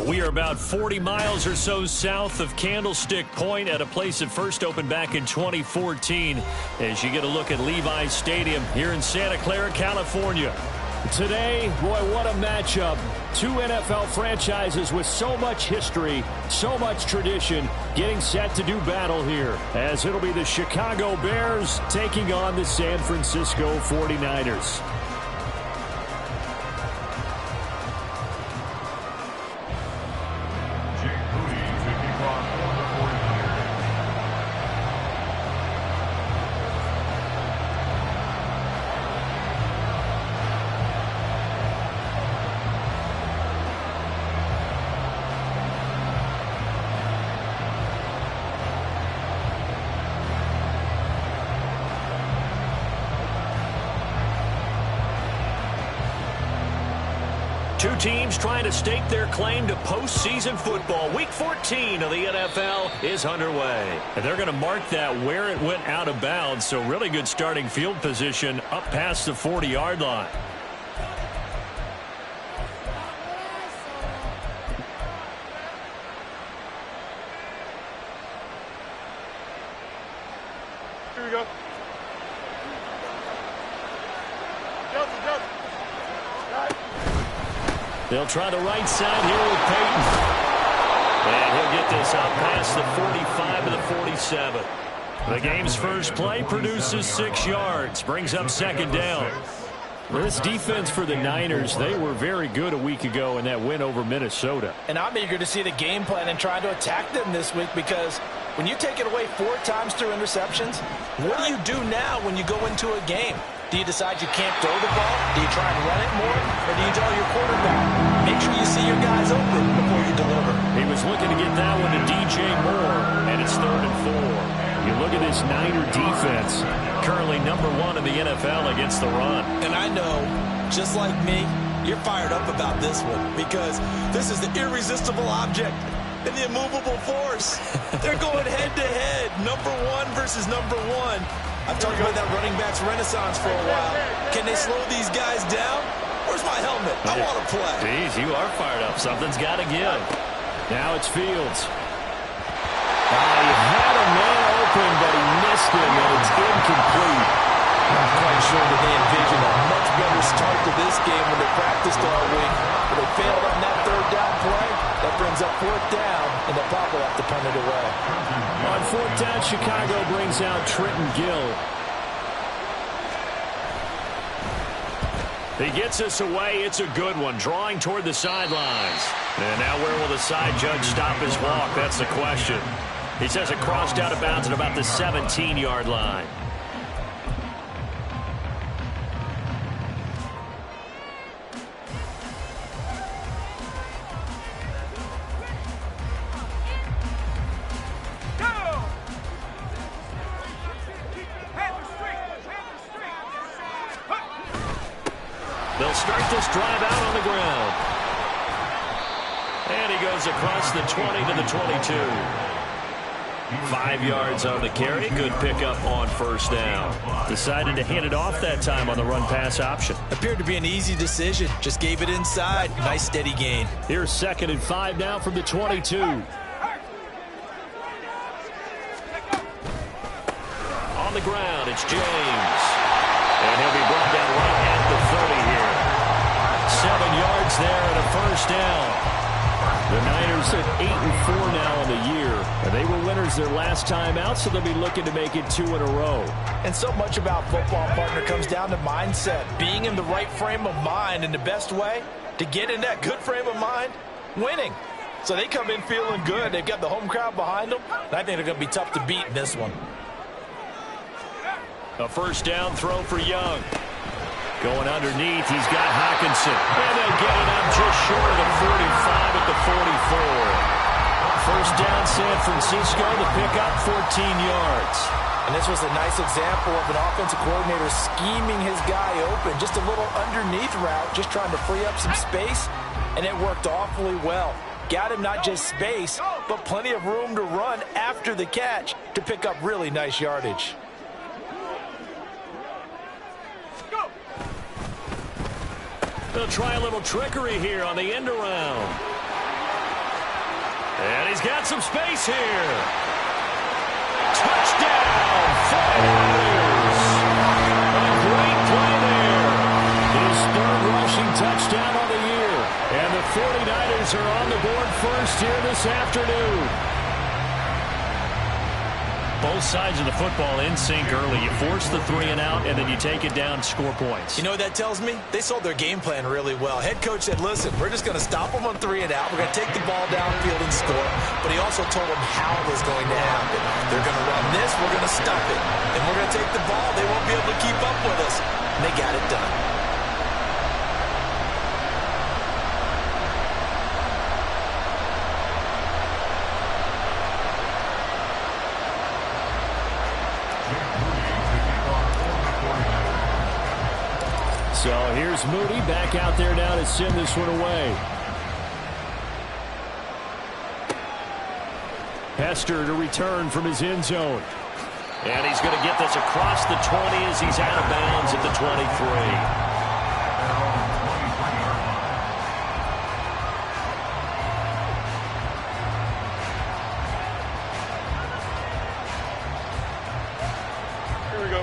We are about 40 miles or so south of Candlestick Point at a place that first opened back in 2014 as you get a look at Levi's Stadium here in Santa Clara, California. Today, boy, what a matchup. Two NFL franchises with so much history, so much tradition, getting set to do battle here, as it'll be the Chicago Bears taking on the San Francisco 49ers. Two teams trying to stake their claim to postseason football. Week 14 of the NFL is underway. And they're going to mark that where it went out of bounds. So really good starting field position up past the 40-yard line. Here we go. They'll try the right side here with Peyton. And he'll get this out past the 45 to the 47. The game's first play produces 6 yards. Brings up second down. This defense for the Niners, they were very good a week ago in that win over Minnesota. And I'm eager to see the game plan and try to attack them this week, because when you take it away 4 times through interceptions, what do you do now when you go into a game? Do you decide you can't throw the ball? Do you try and run it more? Or do you tell your quarterback, make sure you see your guys open before you deliver? He was looking to get that one to DJ Moore, and it's 3rd and 4. You look at this Niner defense. Currently #1 in the NFL against the run. And I know, just like me, you're fired up about this one, because this is the irresistible object and the immovable force. They're going head-to-head, #1 versus #1. I've talked about that running backs renaissance for a while. Can they slow these guys down? Where's my helmet? I want to play. Jeez, you are fired up. Something's got to give. Now it's Fields. He had a man open, but he missed him, and it's incomplete. I'm quite sure that they envisioned a much better start to this game when they practiced all week. But they failed on that 3rd down play. That brings up 4th down, and they'll probably have to punt it away. On 4th down, Chicago brings out Trenton Gill. He gets us away. It's a good one. Drawing toward the sidelines. And now where will the side judge stop his walk? That's the question. He says it crossed out of bounds at about the 17-yard line. They'll start this drive out on the ground. And he goes across the 20 to the 22. 5 yards on the carry. Good pickup on 1st down. Decided to hand it off that time on the run-pass option. Appeared to be an easy decision. Just gave it inside. Nice steady gain. Here's 2nd and 5 now from the 22. On the ground, it's James. And he'll be brought down right at the 30 here. 7 yards there and a 1st down. The Niners at 8-4 now on the year. And they were winners their last time out, so they'll be looking to make it 2 in a row. And so much about football, partner, comes down to mindset. Being in the right frame of mind, and the best way to get in that good frame of mind, winning. So they come in feeling good. They've got the home crowd behind them. And I think they're going to be tough to beat in this one. A 1st down throw for Young. Going underneath, he's got Hockenson. And they get it up just short of the 45 at the 44. 1st down, San Francisco. The pickup, 14 yards. And this was a nice example of an offensive coordinator scheming his guy open. Just a little underneath route, just trying to free up some space. And it worked awfully well. Got him not just space, but plenty of room to run after the catch to pick up really nice yardage. They'll try a little trickery here on the end around. he's got some space here. Touchdown, 49ers. A great play there. His third rushing touchdown on the year. And the 49ers are on the board first here this afternoon. Both sides of the football in sync early. You force the 3 and out, and then you take it down, score points. You know what that tells me? They sold their game plan really well. Head coach said, listen, we're just going to stop them on 3 and out. We're going to take the ball downfield and score. But he also told them how it was going to happen. They're going to run this. We're going to stop it. And we're going to take the ball. They won't be able to keep up with us. And they got it done. So here's Moody back out there now to send this one away. Hester to return from his end zone. And he's going to get this across the 20 as he's out of bounds at the 23.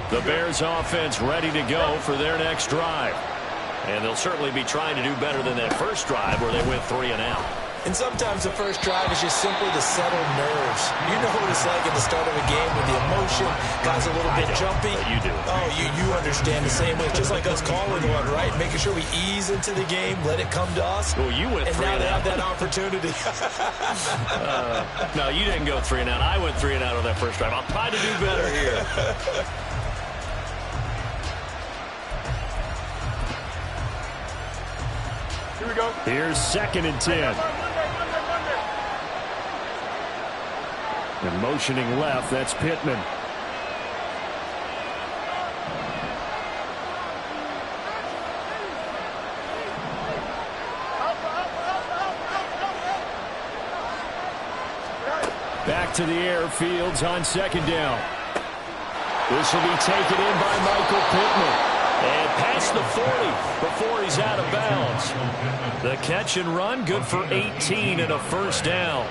The Bears offense ready to go for their next drive. And they'll certainly be trying to do better than that first drive where they went 3 and out. And sometimes the first drive is just simply to settle nerves. You know what it's like at the start of a game with the emotion. Guys a little bit jumpy. You do. Oh, you understand the same way. It's just like us calling one, right? Making sure we ease into the game, let it come to us. Well, you went 3 and out. And now they have that opportunity. No, you didn't go 3 and out. I went 3 and out on that first drive. I'll try to do better here. Here we go. Here's 2nd and 10. And motioning left, that's Pittman. Back to the air, Fields on 2nd down. This will be taken in by Michael Pittman. And past the 40 before he's out of bounds. The catch and run, good for 18 and a first down.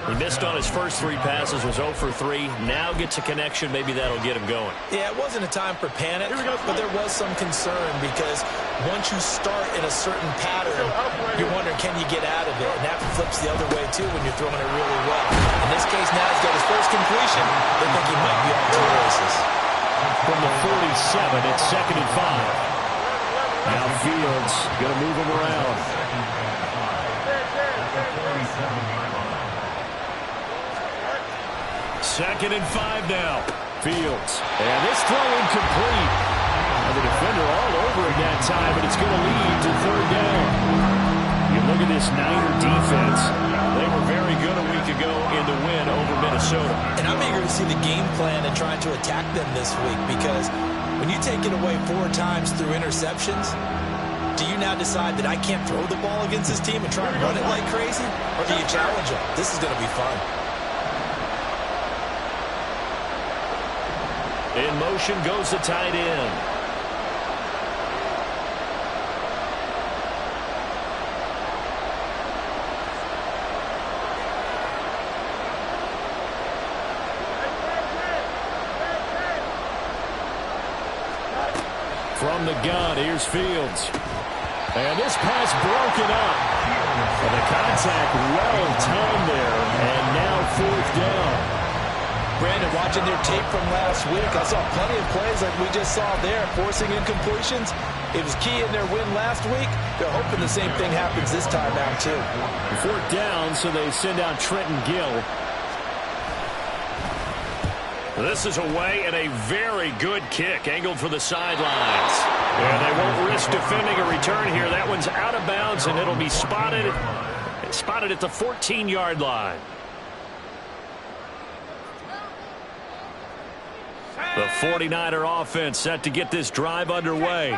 He missed on his first 3 passes, was 0 for 3. Now gets a connection. Maybe that'll get him going. Yeah, it wasn't a time for panic, but there was some concern because once you start in a certain pattern, you're wondering, can you get out of it? And that flips the other way, too, when you're throwing it really well. In this case, now he's got his first completion. They think he might be off to the races. From the 47, it's 2nd and 5. Now Fields going to move him around. Second and 5 now. Fields. And this throw incomplete. And the defender all over it that time, but it's going to lead to 3rd down. You look at this Niner defense. They were very good a week ago in the win over Minnesota. And I'm eager to see the game plan and trying to attack them this week because when you take it away 4 times through interceptions, do you now decide that I can't throw the ball against this team and try and run it like crazy? Or do you challenge them? This is going to be fun. In motion goes the tight end. From the gun, here's Fields. And this pass broken up. And the contact well timed there. And now 4th down. Brandon, watching their tape from last week, I saw plenty of plays like we just saw there, forcing incompletions. It was key in their win last week. They're hoping the same thing happens this time out, too. 4th down, so they send out Trenton Gill. This is away and a very good kick, angled for the sidelines. And they won't risk defending a return here. That one's out of bounds, and it'll be spotted at the 14-yard line. The 49er offense set to get this drive underway.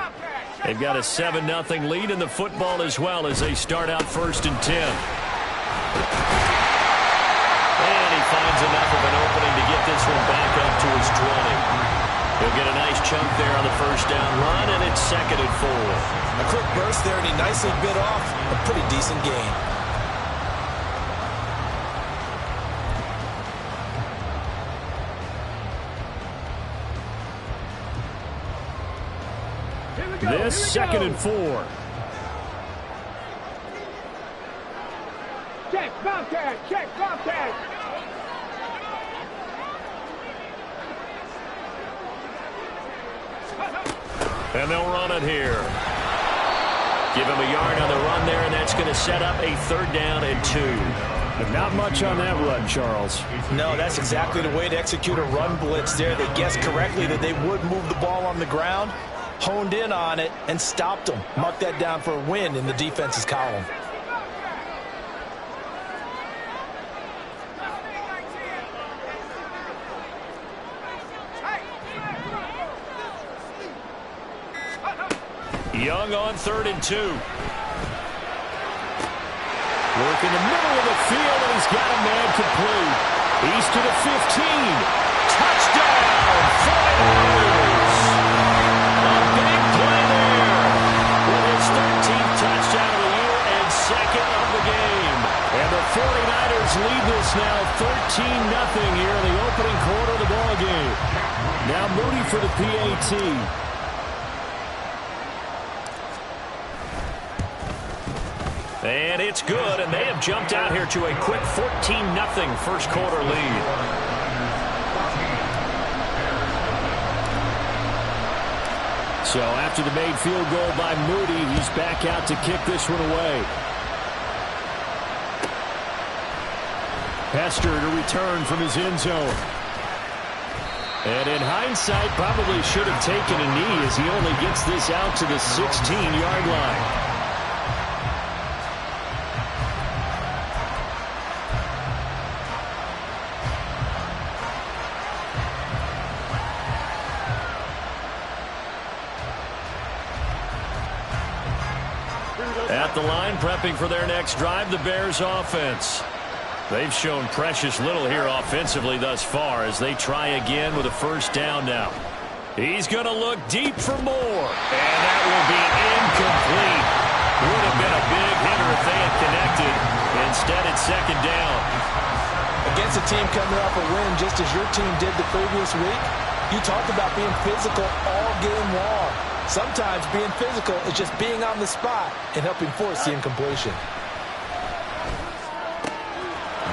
They've got a 7-0 lead in the football as well as they start out 1st and 10. And he finds enough of an opening to get this one back up to his 20. He'll get a nice chunk there on the first down run, and it's 2nd and 4. A quick burst there, and he nicely bit off a pretty decent gain. This 2nd and 4. Check, Bobcat, check, Bobcat. And they'll run it here. Give him a yard on the run there, and that's going to set up a 3rd down and 2. But not much on that run, Charles. No, that's exactly the way to execute a run blitz there. They guessed correctly that they would move the ball on the ground, honed in on it, and stopped them. Mark that down for a win in the defense's column. Young on 3rd and 2. Work in the middle of the field, and he's got a man complete. He's to the 15. Touchdown, 49ers! A big play there with his 13th touchdown of the year and 2nd of the game. And the 49ers lead this now 13-0 here in the opening quarter of the ball game. Now Moody for the PAT. And it's good, and they have jumped out here to a quick 14-0 first quarter lead. So after the made field goal by Moody, he's back out to kick this one away. Hester to return from his end zone. And in hindsight, probably should have taken a knee as he only gets this out to the 16-yard line. At the line, prepping for their next drive, the Bears offense. They've shown precious little here offensively thus far as they try again with a 1st down now. He's going to look deep for more. And that will be incomplete. Would have been a big hitter if they had connected. Instead, it's 2nd down. Against a team coming off a win just as your team did the previous week, you talked about being physical all game long. Sometimes being physical is just being on the spot and helping force the incompletion.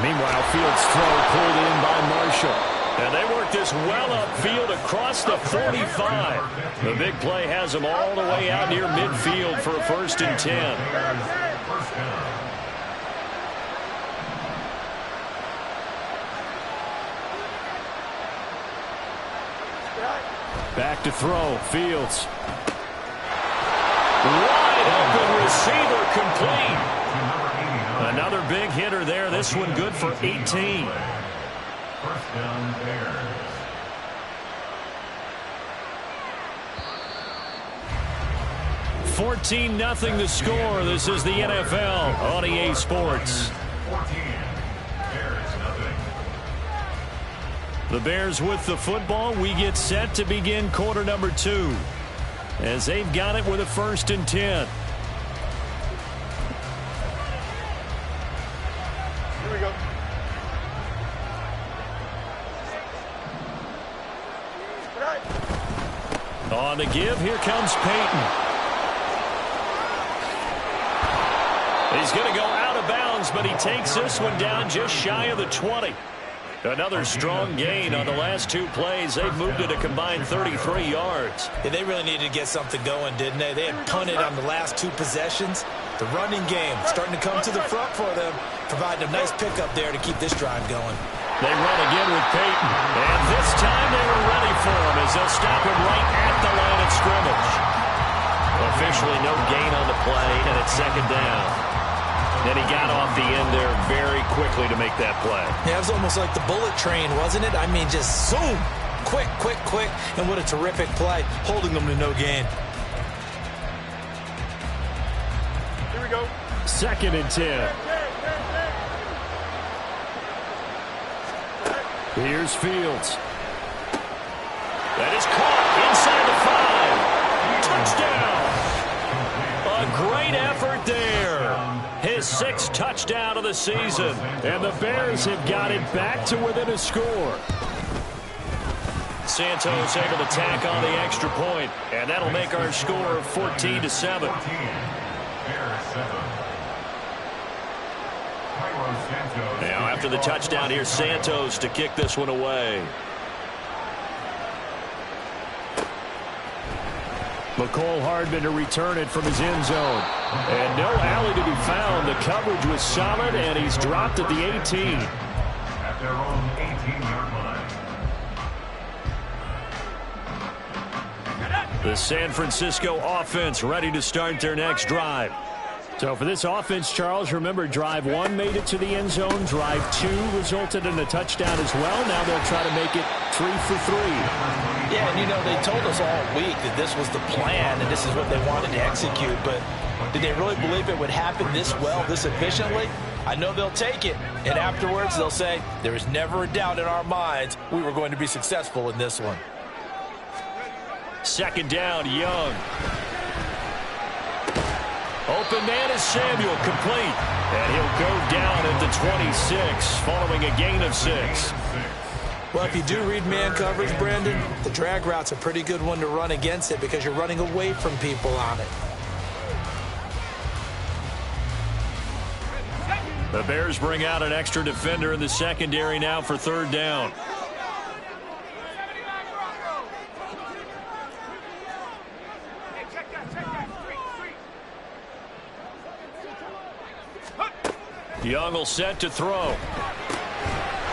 Meanwhile, Fields' throw pulled in by Marshall. And they work this well upfield across the 45. The big play has them all the way out near midfield for a 1st and 10. Back to throw, Fields. Wide open receiver complete. Another big hitter there. This one good for 18. 1st down Bears. $14-0 the score. This is the NFL on EA Sports. 14. Bears nothing. The Bears with the football. We get set to begin quarter number 2. As they've got it with a 1st and 10. Here we go. On the give, here comes Peyton. He's going to go out of bounds, but he takes this one down just shy of the 20. Another strong gain on the last 2 plays. They've moved it a combined 33 yards. Yeah, they really needed to get something going, didn't they? They had punted on the last 2 possessions. The running game starting to come to the front for them, providing a nice pickup there to keep this drive going. They run again with Peyton. And this time they were ready for him as they'll stop him right at the line of scrimmage. Officially no gain on the play, and it's 2nd down. And he got off the end there very quickly to make that play. Yeah, it was almost like the bullet train, wasn't it? I mean, just zoom. Quick, quick, quick. And what a terrific play, holding them to no gain. Here we go. 2nd and 10. Here's Fields. That is caught inside the 5. Touchdown. A great effort there. His 6th touchdown of the season. And the Bears have got it back to within a score. Santos able to tack on the extra point, and that'll make our score 14-7. Now after the touchdown, here's Santos to kick this one away. McCole Hardman to return it from his end zone. And no alley to be found. The coverage was solid, and he's dropped at the 18. At their own 18-yard line. The San Francisco offense ready to start their next drive. So for this offense, Charles, remember, drive 1 made it to the end zone. Drive 2 resulted in a touchdown as well. Now they'll try to make it 3 for 3. Yeah, and you know, they told us all week that this was the plan and this is what they wanted to execute, but did they really believe it would happen this well, this efficiently? I know they'll take it, and afterwards they'll say, there was never a doubt in our minds we were going to be successful in this one. Second down, Young. Open man is Samuel, complete. And he'll go down at the 26, following a gain of 6. Well, if you do read man coverage, Brandon, the drag route's a pretty good one to run against it because you're running away from people on it. The Bears bring out an extra defender in the secondary now for third down. Young will set to throw.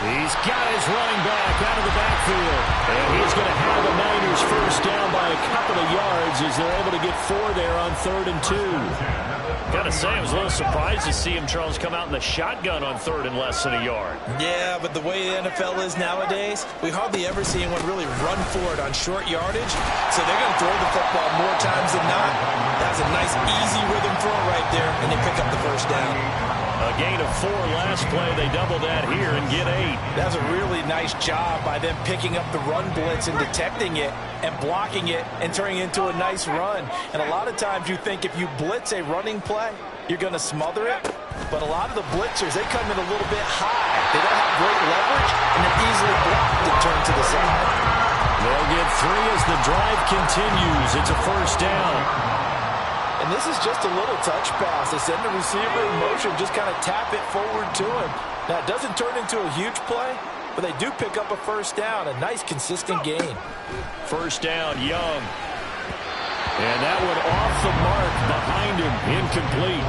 He's got his running back out of the backfield. And he's going to have the Niners first down by a couple of yards as they're able to get 4 there on 3rd and 2. Got to say, I was a little surprised to see him, Charles, come out in the shotgun on 3rd and less than a yard. Yeah, but the way the NFL is nowadays, we hardly ever see anyone really run for it on short yardage. So they're going to throw the football more times than not. That's a nice, easy rhythm throw right there, and they pick up the first down. A gain of 4 last play. They double that here and get 8. That's a really nice job by them picking up the run blitz and detecting it and blocking it and turning it into a nice run. And a lot of times you think if you blitz a running play, you're going to smother it. But a lot of the blitzers, they come in a little bit high. They don't have great leverage, and they're easily blocked and turned to the side. They'll get 3 as the drive continues. It's a first down. And this is just a little touch pass. They send the receiver in motion, just kind of tap it forward to him. Now, it doesn't turn into a huge play, but they do pick up a first down, a nice, consistent gain. First down, Young. And that one off the mark behind him, incomplete.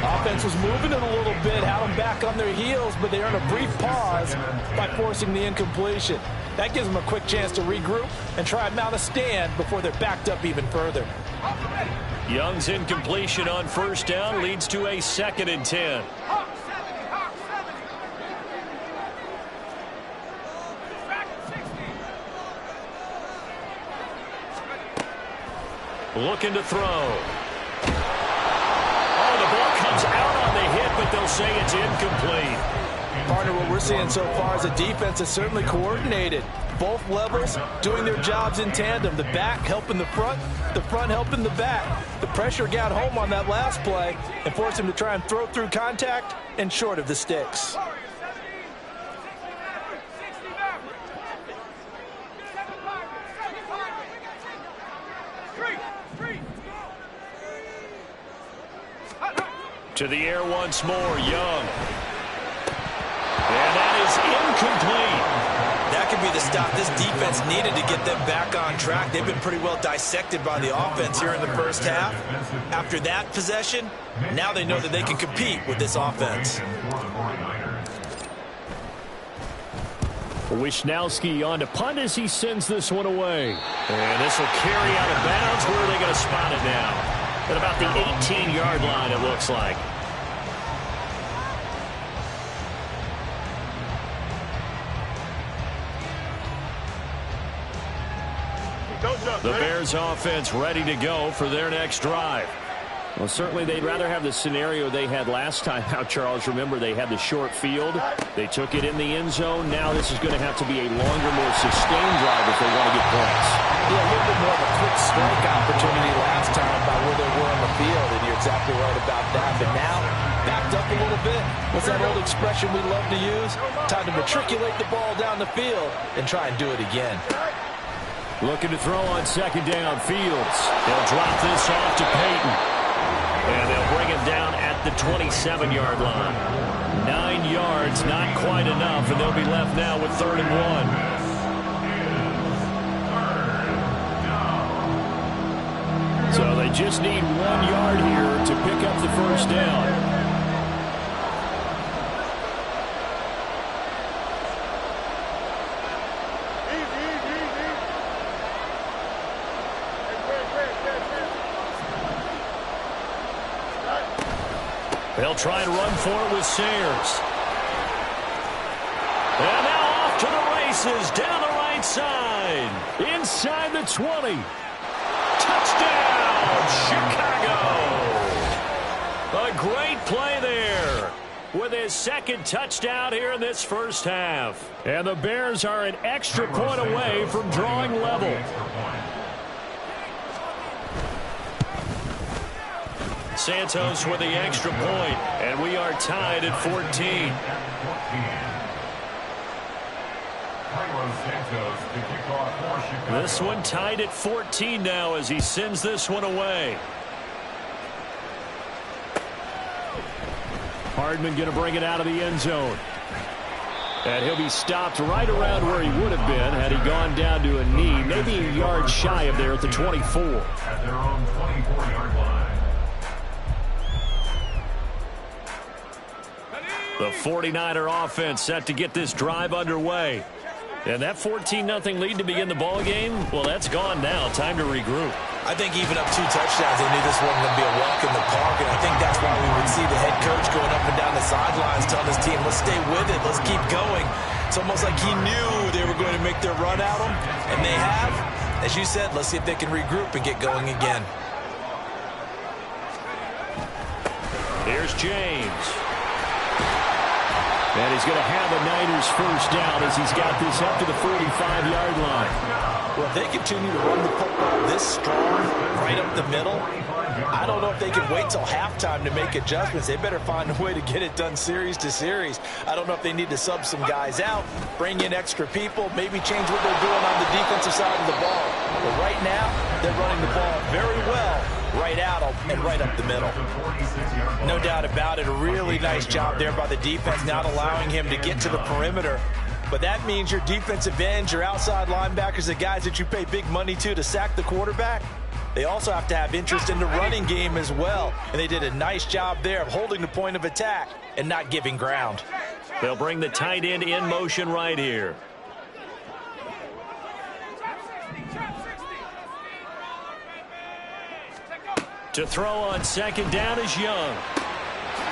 Offense was moving it a little bit, had them back on their heels, but they earn a brief pause by forcing the incompletion. That gives them a quick chance to regroup and try and mount a stand before they're backed up even further. Young's incompletion on first down leads to a 2nd and 10. Looking to throw. Oh, the ball comes out on the hit, but they'll say it's incomplete. Partner, what we're seeing so far is a defense that's certainly coordinated. Both levels doing their jobs in tandem. The back helping the front helping the back. The pressure got home on that last play and forced him to try and throw through contact and short of the sticks. To the air once more, Young. And that is incomplete. That could be the stop this defense needed to get them back on track. They've been pretty well dissected by the offense here in the first half. After that possession, now they know that they can compete with this offense. Wisnowski on to punt as he sends this one away. And this will carry out of bounds. Where are they going to spot it now? At about the 18-yard line, it looks like. The Bears offense ready to go for their next drive. Well, certainly they'd rather have the scenario they had last time out, Charles. Remember, they had the short field. They took it in the end zone. Now this is going to have to be a longer, more sustained drive if they want to get points. Yeah, a little bit more of a quick strike opportunity last time by where they were on the field, and you're exactly right about that. But now, backed up a little bit. What's that old expression we love to use? Time to matriculate the ball down the field and try and do it again. Looking to throw on second down. Fields. They'll drop this off to Peyton. And they'll bring him down at the 27-yard line. 9 yards, not quite enough, and they'll be left now with 3rd and 1. So they just need 1 yard here to pick up the first down. They'll try and run for it with Sayers. And now off to the races down the right side. Inside the 20. Touchdown, Chicago. A great play there with his 2nd touchdown here in this first half. And the Bears are an extra point away from drawing level. Santos with the extra point, and we are tied at 14. This one tied at 14 now as he sends this one away. Hardman going to bring it out of the end zone. And he'll be stopped right around where he would have been had he gone down to a knee, maybe a yard shy of there at the 24. At their own 24-yard line. The 49er offense set to get this drive underway. And that 14-0 lead to begin the ball game, well, that's gone now. Time to regroup. I think even up 2 touchdowns, they knew this wasn't going to be a walk in the park, and I think that's why we would see the head coach going up and down the sidelines telling his team, let's stay with it, let's keep going. It's almost like he knew they were going to make their run at him, and they have. As you said, let's see if they can regroup and get going again. Here's James. And he's going to have a Niners first down as he's got this up to the 45-yard line. Well, if they continue to run the football this strong, right up the middle, I don't know if they can wait till halftime to make adjustments. They better find a way to get it done series to series. I don't know if they need to sub some guys out, bring in extra people, maybe change what they're doing on the defensive side of the ball. But right now, they're running the ball very well. Right out and right up the middle. No doubt about it. A really nice job there by the defense, not allowing him to get to the perimeter. But that means your defensive ends, your outside linebackers, the guys that you pay big money to sack the quarterback, they also have to have interest in the running game as well. And they did a nice job there of holding the point of attack and not giving ground. They'll bring the tight end in motion right here. To throw on second down is Young.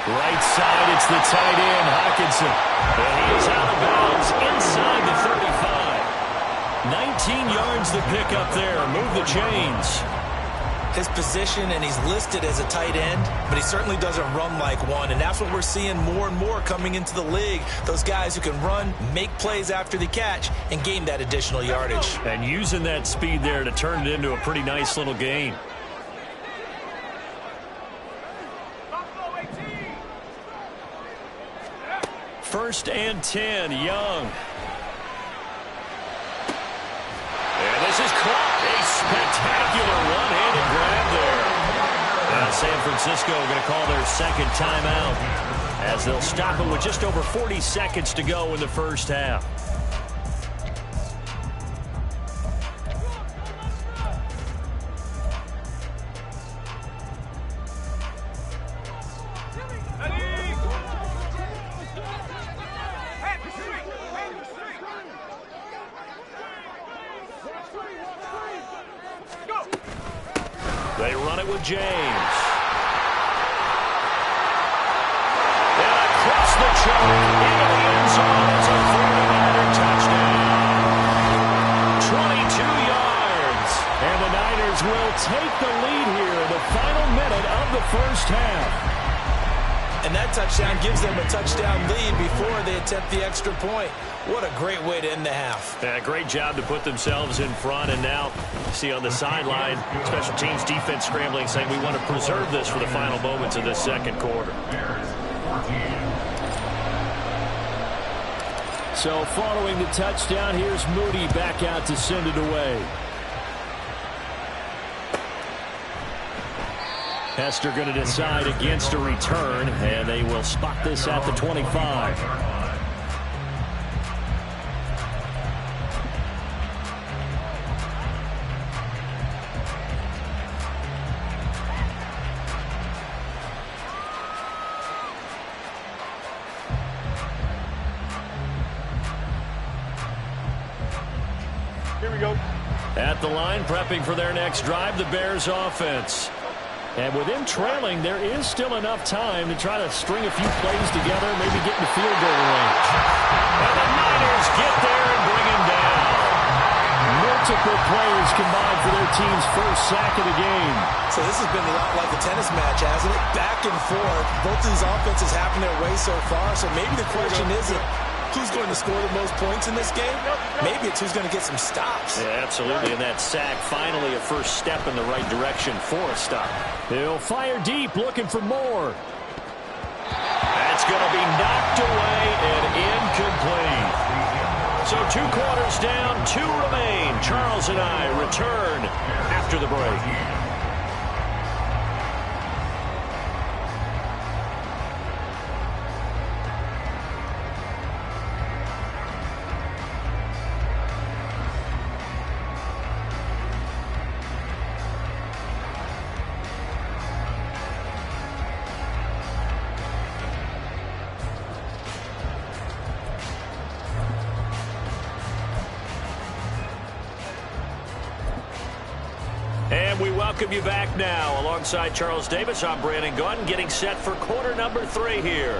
Right side, it's the tight end, Hawkinson. And he is out of bounds inside the 35. 19 yards the pick up there. Move the chains. His position, and he's listed as a tight end, but he certainly doesn't run like one. And that's what we're seeing more and more coming into the league. Those guys who can run, make plays after the catch, and gain that additional yardage. And using that speed there to turn it into a pretty nice little gain. First and 10, Young. And this is caught. A spectacular one-handed grab there. Now San Francisco going to call their 2nd timeout as they'll stop it with just over 40 seconds to go in the first half. They run it with James. And across the choke into the end zone. It's a 49er touchdown. 22 yards. And the Niners will take the lead here in the final minute of the first half. And that touchdown gives them a touchdown lead before they attempt the extra point. What a great way to end the half. Yeah, great job to put themselves in front. And now, see on the sideline, special teams defense scrambling, saying we want to preserve this for the final moments of this second quarter. So following the touchdown, here's Moody back out to send it away. Hester going to decide against a return, and they will spot this at the 25. Here we go. At the line, prepping for their next drive, the Bears offense. And with them trailing, there is still enough time to try to string a few plays together, maybe get in the field goal range. And the Niners get there and bring him down. Multiple players combined for their team's first sack of the game. So this has been a lot like a tennis match, hasn't it? Back and forth. Both of these offenses having their way so far. So maybe the question isn't who's going to score the most points in this game. Maybe it's who's going to get some stops. Yeah, absolutely. And that sack, finally a first step in the right direction for a stop. They'll fire deep, looking for more. That's going to be knocked away and incomplete. So 2 quarters down, 2 remain. Charles and I return after the break. And we welcome you back now. Alongside Charles Davis, I'm Brandon Gunn, getting set for quarter number 3 here.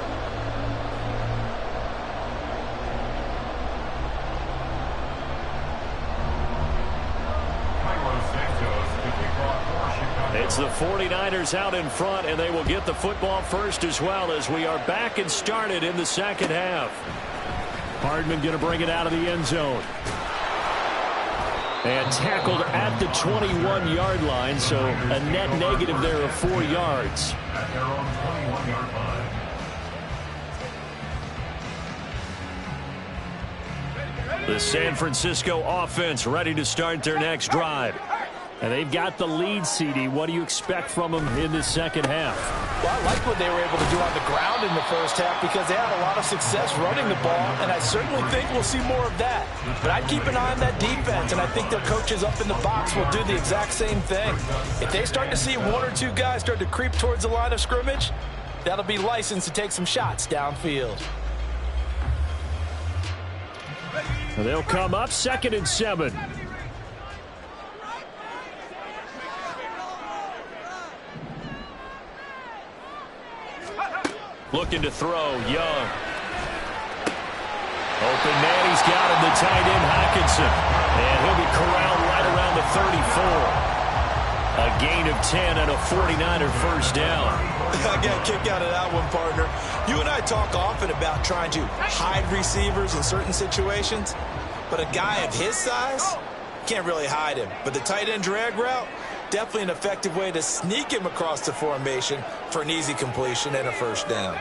It's the 49ers out in front, and they will get the football first as well as we are back and started in the second half. Hardman going to bring it out of the end zone. And tackled at the 21-yard line, so a net negative there of 4 yards. At their own 21-yard line. The San Francisco offense ready to start their next drive. And they've got the lead, CD. What do you expect from them in this second half? Well, I like what they were able to do on the ground in the first half because they had a lot of success running the ball, and I certainly think we'll see more of that. But I'd keep an eye on that defense, and I think their coaches up in the box will do the exact same thing. If they start to see 1 or 2 guys start to creep towards the line of scrimmage, that'll be licensed to take some shots downfield. They'll come up 2nd and 7. Looking to throw, Young. Open man, he's got him, the tight end, Hockenson. And he'll be corralled right around the 34. A gain of 10 and a 49er first down. I got a kick out of that one, partner. You and I talk often about trying to hide receivers in certain situations, but a guy of his size can't really hide him. But the tight end drag route, definitely an effective way to sneak him across the formation for an easy completion and a first down.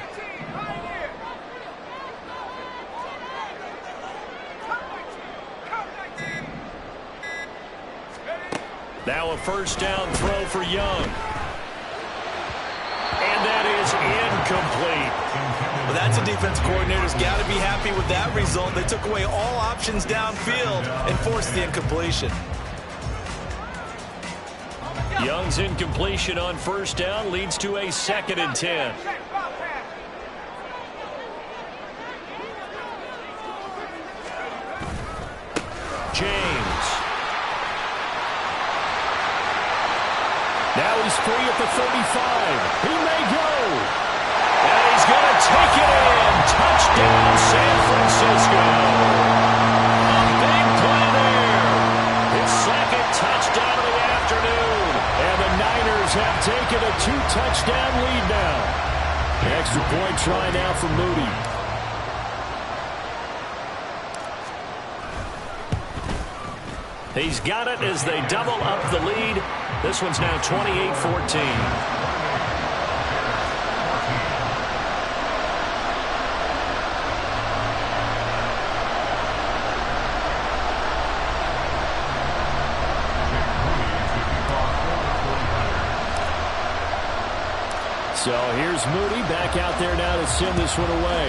Now a first down throw for Young. And that is incomplete. Well, that's a defense coordinator's got to be happy with that result. They took away all options downfield and forced the incompletion. Young's incompletion on first down leads to a 2nd and 10. James. Now he's free at the 35. He may go. And he's going to take it in. Touchdown, San Francisco. A big play there. His 2nd touchdown of the afternoon. And the Niners have taken a 2-touchdown lead now. Extra point try now for Moody. He's got it as they double up the lead. This one's now 28-14. So here's Moody back out there now to send this one away.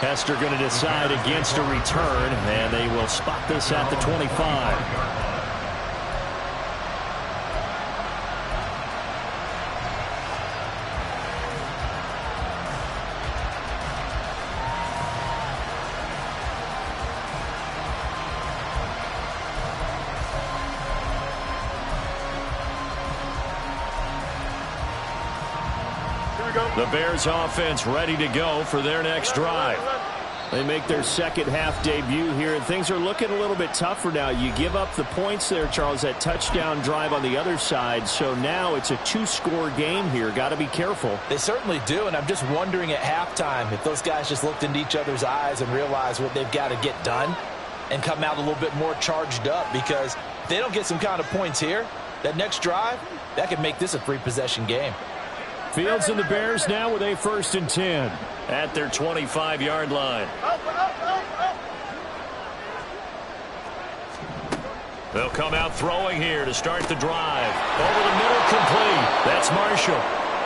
Hester going to decide against a return, and they will spot this at the 25. The Bears offense ready to go for their next drive. They make their second half debut here, and things are looking a little bit tougher now. You give up the points there, Charles, that touchdown drive on the other side. So now it's a two-score game here. Got to be careful. They certainly do, and I'm just wondering at halftime if those guys just looked into each other's eyes and realized what they've got to get done and come out a little bit more charged up, because if they don't get some kind of points here, that next drive, that could make this a three-possession game. Fields and the Bears now with a 1st and 10 at their 25-yard line. They'll come out throwing here to start the drive. Over the middle, complete. That's Marshall.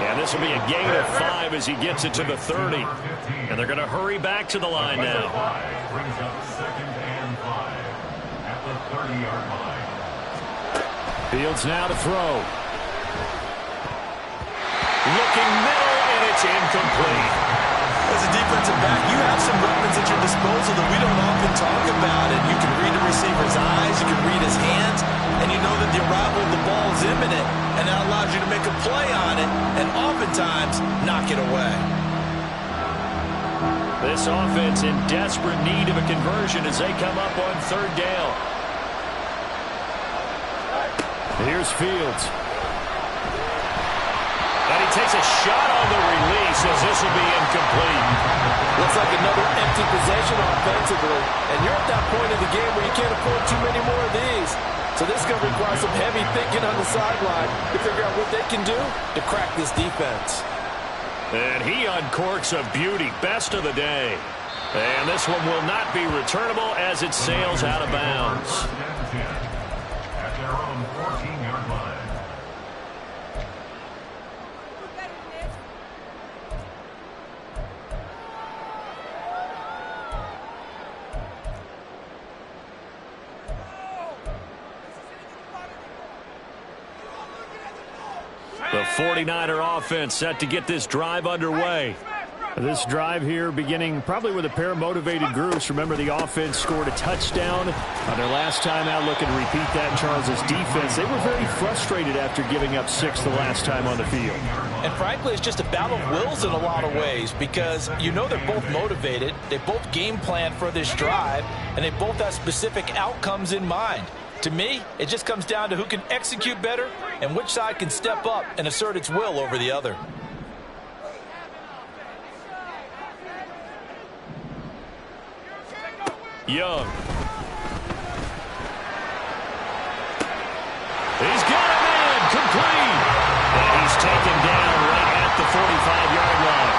And this will be a gain of 5 as he gets it to the 30. And they're going to hurry back to the line now. Brings up 2nd and 5 at the 30-yard line. Fields now to throw. Looking middle, and it's incomplete. As a defensive back, you have some weapons at your disposal that we don't often talk about. And you can read the receiver's eyes, you can read his hands, and you know that the arrival of the ball is imminent, and that allows you to make a play on it and oftentimes knock it away. This offense in desperate need of a conversion as they come up on 3rd down. Here's Fields. And he takes a shot on the release as this will be incomplete. Looks like another empty possession offensively. And you're at that point in the game where you can't afford too many more of these. So this is going to require some heavy thinking on the sideline to figure out what they can do to crack this defense. And he uncorks a beauty. Best of the day. And this one will not be returnable as it sails out of bounds. At their own 14-yard line. The 49er offense set to get this drive underway. This drive here beginning probably with a pair of motivated groups. Remember, the offense scored a touchdown on their last time out. Looking to repeat that. Charles's defense, they were very frustrated after giving up 6 the last time on the field. And frankly, it's just a battle of wills in a lot of ways, because you know they're both motivated. They both game plan for this drive, and they both have specific outcomes in mind. To me, it just comes down to who can execute better and which side can step up and assert its will over the other. Young. He's got a man, complete. And he's taken down right at the 45-yard line.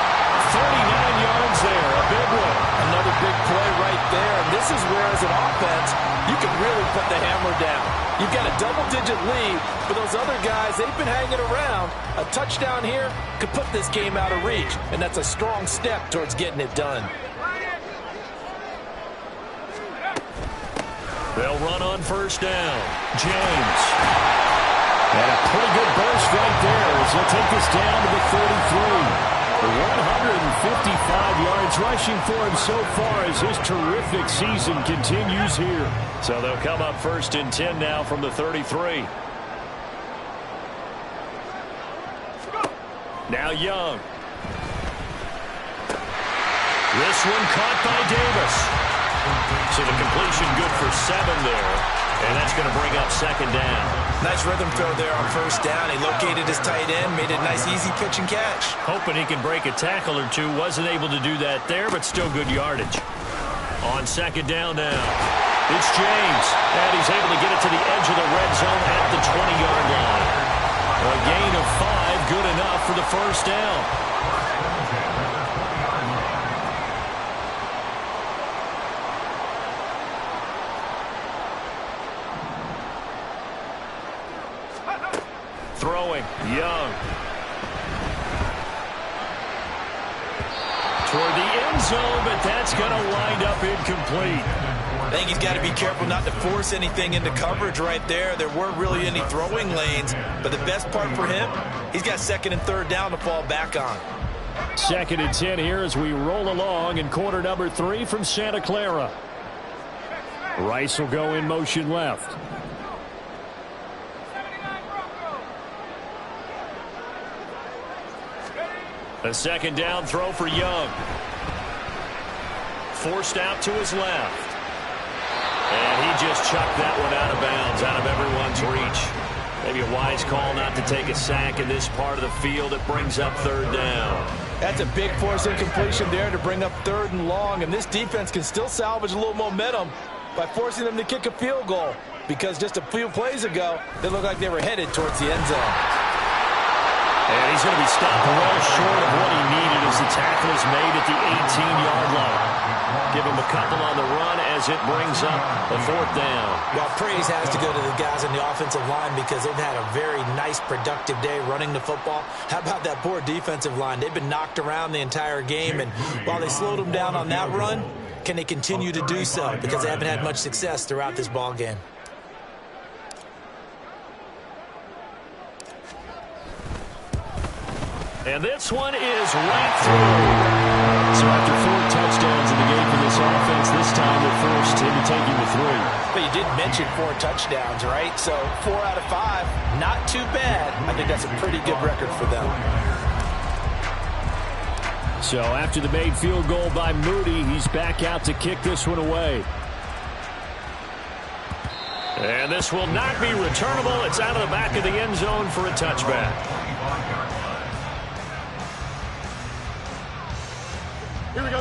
39 yards there, a big one. Another big play right there. And this is where, as an offense, you can really put the hammer down. You've got a double-digit lead, but those other guys, they've been hanging around. A touchdown here could put this game out of reach, and that's a strong step towards getting it done. They'll run on 1st down. James. And a pretty good burst right there as they'll take this down to the 33. 155 yards rushing for him so far as his terrific season continues here. So they'll come up 1st and 10 now from the 33. Now Young. This one caught by Davis. So the completion good for 7 there. And that's going to bring up 2nd down. Nice rhythm throw there on 1st down. He located his tight end, made it a nice, easy pitch and catch. Hoping he can break a tackle or two. Wasn't able to do that there, but still good yardage. On 2nd down now, it's James. And he's able to get it to the edge of the red zone at the 20-yard line. A gain of 5, good enough for the 1st down. zone, but that's going to wind up incomplete. I think he's got to be careful not to force anything into coverage right there. There weren't really any throwing lanes, but the best part for him, he's got second and third down to fall back on. 2nd and 10 here as we roll along in quarter number 3 from Santa Clara. Rice will go in motion left. A 2nd down throw for Young. Forced out to his left. And he just chucked that one out of bounds, out of everyone's reach. Maybe a wise call not to take a sack in this part of the field. It brings up 3rd down. That's a big force incompletion there to bring up 3rd and long. And this defense can still salvage a little momentum by forcing them to kick a field goal. Because just a few plays ago, they looked like they were headed towards the end zone. And he's going to be stopped well short of what he needed as the tackle is made at the 18-yard line. Give him a couple on the run as it brings up the 4th down. Well, praise has to go to the guys on the offensive line because they've had a very nice, productive day running the football. How about that poor defensive line? They've been knocked around the entire game, and while they slowed them down on that run, can they continue to do so? Because they haven't had much success throughout this ball game. And this one is right through. So after 4 touchdowns in the game for this offense, this time they're forced into taking the 3. But you did mention 4 touchdowns, right? So 4 out of 5, not too bad. I think that's a pretty good record for them. So after the made field goal by Moody, he's back out to kick this one away. And this will not be returnable. It's out of the back of the end zone for a touchback.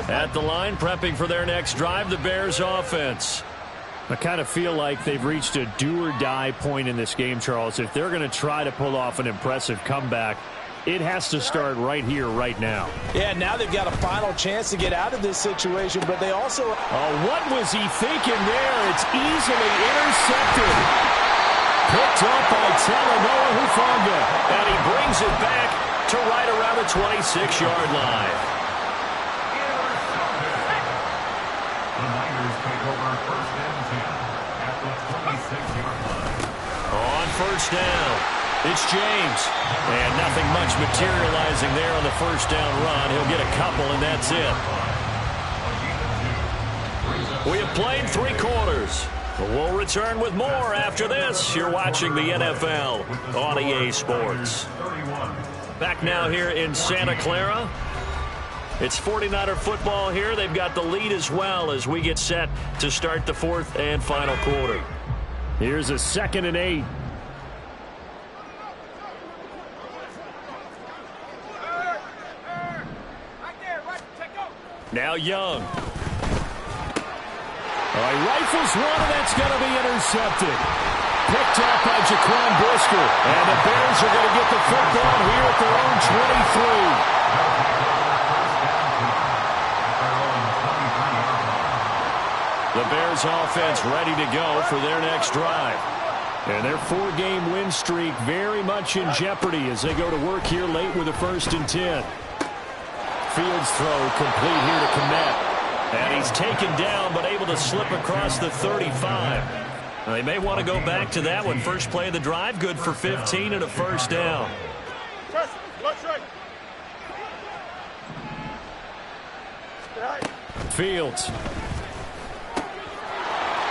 At the line, prepping for their next drive, the Bears offense. I kind of feel like they've reached a do-or-die point in this game, Charles. If they're going to try to pull off an impressive comeback, it has to start right here, right now. Yeah, now they've got a final chance to get out of this situation, but they also... Oh, what was he thinking there? It's easily intercepted. Picked up by Talanoa Hufanga. And he brings it back to right around the 26-yard line. On 1st down, it's James. And nothing much materializing there on the 1st down run. He'll get a couple, and that's it. We have played 3 quarters. We'll return with more after this. You're watching the NFL on EA Sports. Back now here in Santa Clara. It's 49er football here. They've got the lead as well as we get set to start the 4th and final quarter. Here's a 2nd and 8. Now Young. He rifles one, and that's going to be intercepted. Picked up by Jaquan Brisker. And the Bears are going to get the football here at their own 23. The Bears offense ready to go for their next drive. And their 4-game win streak very much in jeopardy as they go to work here late with a 1st and 10. Fields throw complete here to Kmet. And he's taken down but able to slip across the 35. Now, they may want to go back to that one. First play of the drive, good for 15 and a 1st down. Fields.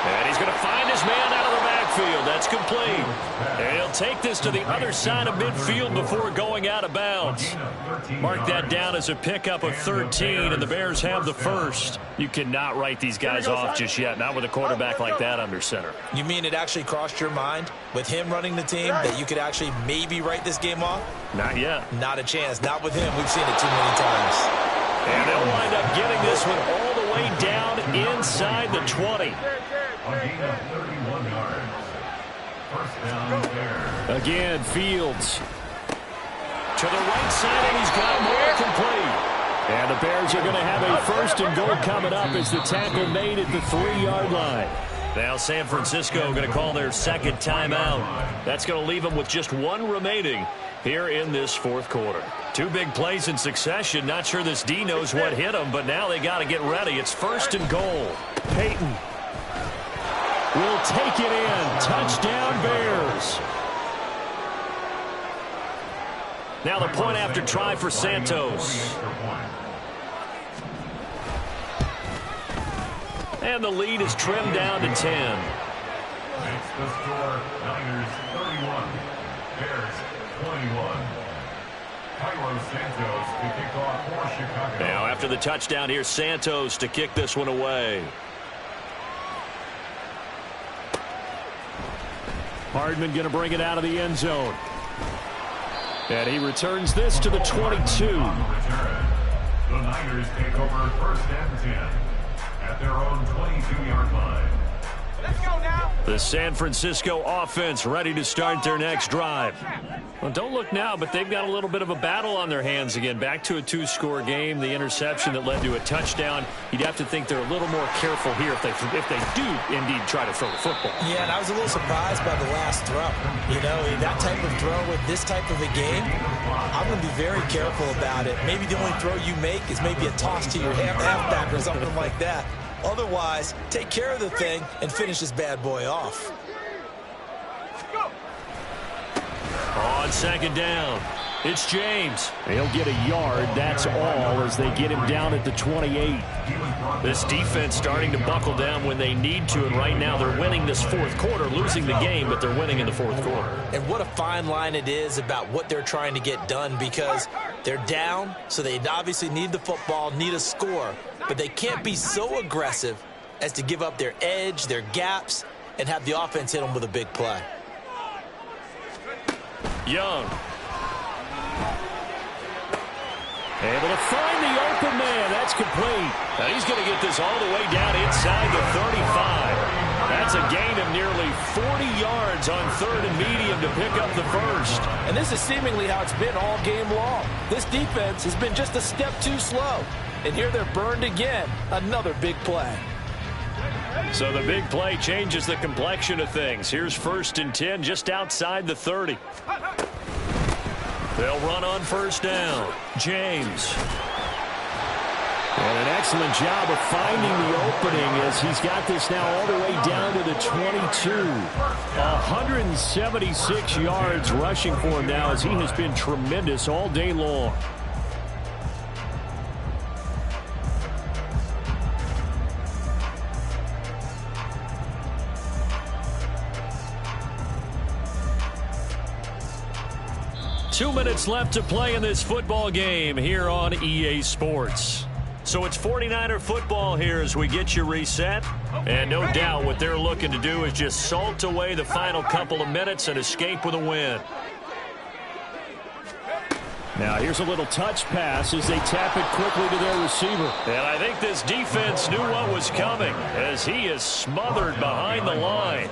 And he's going to find his man out of the backfield. That's complete. And he'll take this to the other side of midfield before going out of bounds. Mark that down as a pickup of 13, and the Bears have the 1st. You cannot write these guys off just yet, not with a quarterback like that under center. You mean it actually crossed your mind with him running the team that you could actually maybe write this game off? Not yet. Not a chance. Not with him. We've seen it too many times. And they'll wind up getting this one all the way down inside the 20. A gain of 31 yards. 1st down there. Again, Fields. To the right side, and he's got more complete. And the Bears are going to have a 1st and goal coming up as the tackle made at the 3-yard line. Now San Francisco going to call their 2nd timeout. That's going to leave them with just 1 remaining here in this fourth quarter. Two big plays in succession. Not sure this D knows what hit him, but now they got to get ready. It's first and goal. Peyton will take it in. Touchdown, Bears. Now the point after try for Santos. And the lead is trimmed down to 10. Makes the score Niners 31, Bears 21. Cairo Santos to kick off for Chicago. Now after the touchdown, here's Santos to kick this one away. Hardman going to bring it out of the end zone. And he returns this to the 22. The Niners take over first and 10 at their own 22-yard line. Let's go now. The San Francisco offense ready to start their next drive. Well, don't look now, but they've got a little bit of a battle on their hands again. Back to a two-score game. The interception that led to a touchdown. You'd have to think they're a little more careful here if they do indeed try to throw the football. Yeah, and I was a little surprised by the last throw. You know, that type of throw with this type of a game, I'm going to be very careful about it. Maybe the only throw you make is maybe a toss to your halfback or something like that. Otherwise, take care of the thing and finish this bad boy off. On second down, it's James. They'll get a yard, that's all, as they get him down at the 28. This defense starting to buckle down when they need to, and right now they're winning this fourth quarter, losing the game, but they're winning in the fourth quarter. And what a fine line it is about what they're trying to get done, because they're down, so they obviously need the football, need a score, but they can't be so aggressive as to give up their edge, their gaps, and have the offense hit them with a big play. Young. Able to find the open man. That's complete. Now he's going to get this all the way down inside the 35. That's a gain of nearly 40 yards on third and medium to pick up the first. And this is seemingly how it's been all game long. This defense has been just a step too slow. And here they're burned again. Another big play. So the big play changes the complexion of things. Here's first and 10 just outside the 30. They'll run on first down. James. And an excellent job of finding the opening as he's got this now all the way down to the 22. 176 yards rushing for him now as he has been tremendous all day long. Two minutes left to play in this football game here on EA Sports. So it's 49er football here as we get you reset. And no doubt what they're looking to do is just salt away the final couple of minutes and escape with a win. Now here's a little touch pass as they tap it quickly to their receiver. And I think this defense knew what was coming as he is smothered behind the line.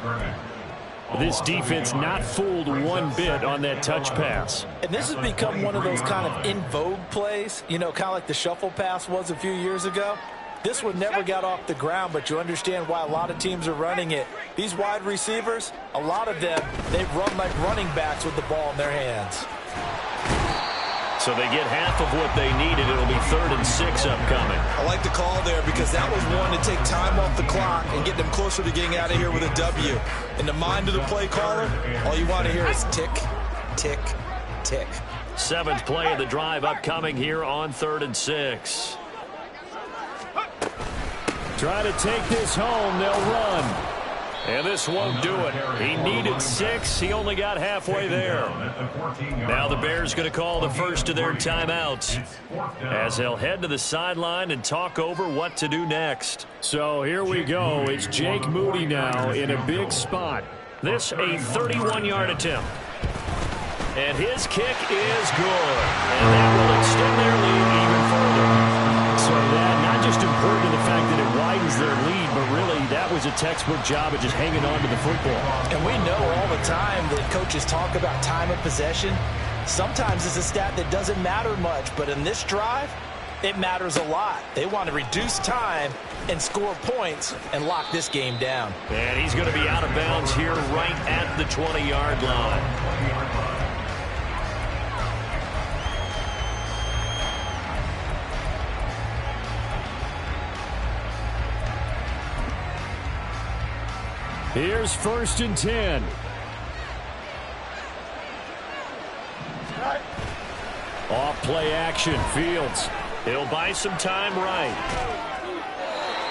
This defense not fooled one bit on that touch pass. And this has become one of those kind of in vogue plays, you know, kind of like the shuffle pass was a few years ago. This one never got off the ground, but you understand why a lot of teams are running it. These wide receivers, a lot of them, they run like running backs with the ball in their hands. So they get half of what they needed. It'll be 3rd and 6 upcoming. I like the call there because that was one to take time off the clock and get them closer to getting out of here with a W. In the mind of the play caller, all you want to hear is tick, tick, tick. 7th play of the drive upcoming here on 3rd and 6. Try to take this home. They'll run. And this won't do it. He needed 6. He only got halfway there. Now the Bears going to call the first of their timeouts as they'll head to the sideline and talk over what to do next. So here we go. It's Jake Moody now in a big spot. This a 31-yard attempt. And his kick is good. And that will extend their lead even further. So that not just important to the fact that it widens their lead, but really that was a textbook job of just hanging on to the football. And we know all the time that coaches talk about time of possession. Sometimes it's a stat that doesn't matter much, but in this drive, it matters a lot. They want to reduce time and score points and lock this game down. And he's going to be out of bounds here right at the 20-yard line. Here's 1st and 10. Off play action. Fields. He'll buy some time right.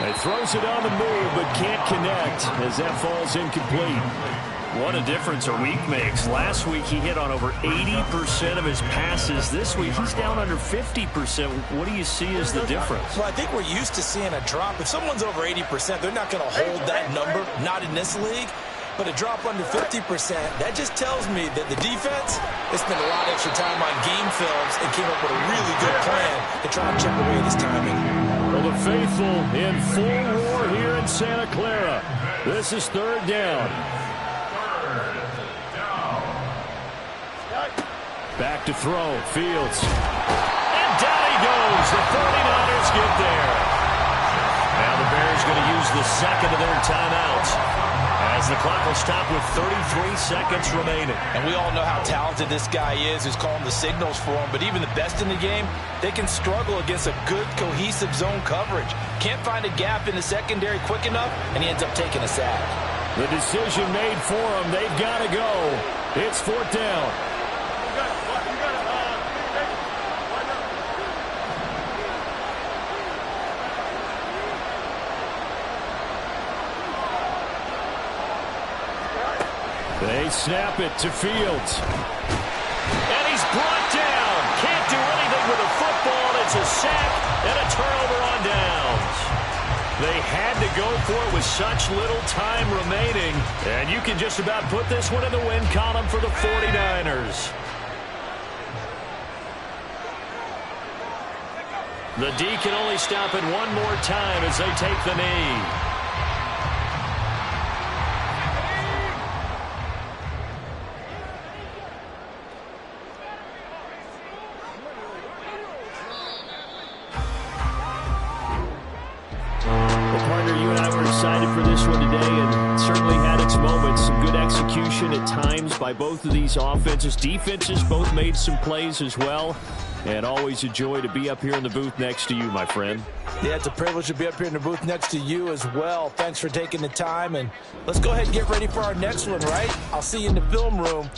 He throws it on the move, but can't connect as that falls incomplete. What a difference a week makes. Last week he hit on over 80% of his passes. This week he's down under 50%. What do you see as the difference? Well, I think we're used to seeing a drop. If someone's over 80%, they're not going to hold that number, not in this league. But a drop under 50%, that just tells me that the defense has spent a lot of extra time on game films and came up with a really good plan to try and chip away this timing. Well, the faithful in full roar here in Santa Clara. This is 3rd down. Back to throw. Fields. And down he goes. The 49ers get there. Now the Bears going to use the second of their timeouts as the clock will stop with 33 seconds remaining. And we all know how talented this guy is who's calling the signals for him. But even the best in the game, they can struggle against a good, cohesive zone coverage. Can't find a gap in the secondary quick enough, and he ends up taking a sack. The decision made for him. They've got to go. It's 4th down. They snap it to Fields. And he's brought down. Can't do anything with the football. It's a sack and a turnover on downs. They had to go for it with such little time remaining. And you can just about put this one in the win column for the 49ers. The D can only stop it one more time as they take the knee. For this one today, and certainly had its moments. Some good execution at times by both of these offenses. Defenses both made some plays as well, and always a joy to be up here in the booth next to you, my friend. Yeah, it's a privilege to be up here in the booth next to you as well. Thanks for taking the time, and let's go ahead and get ready for our next one, right? I'll see you in the film room.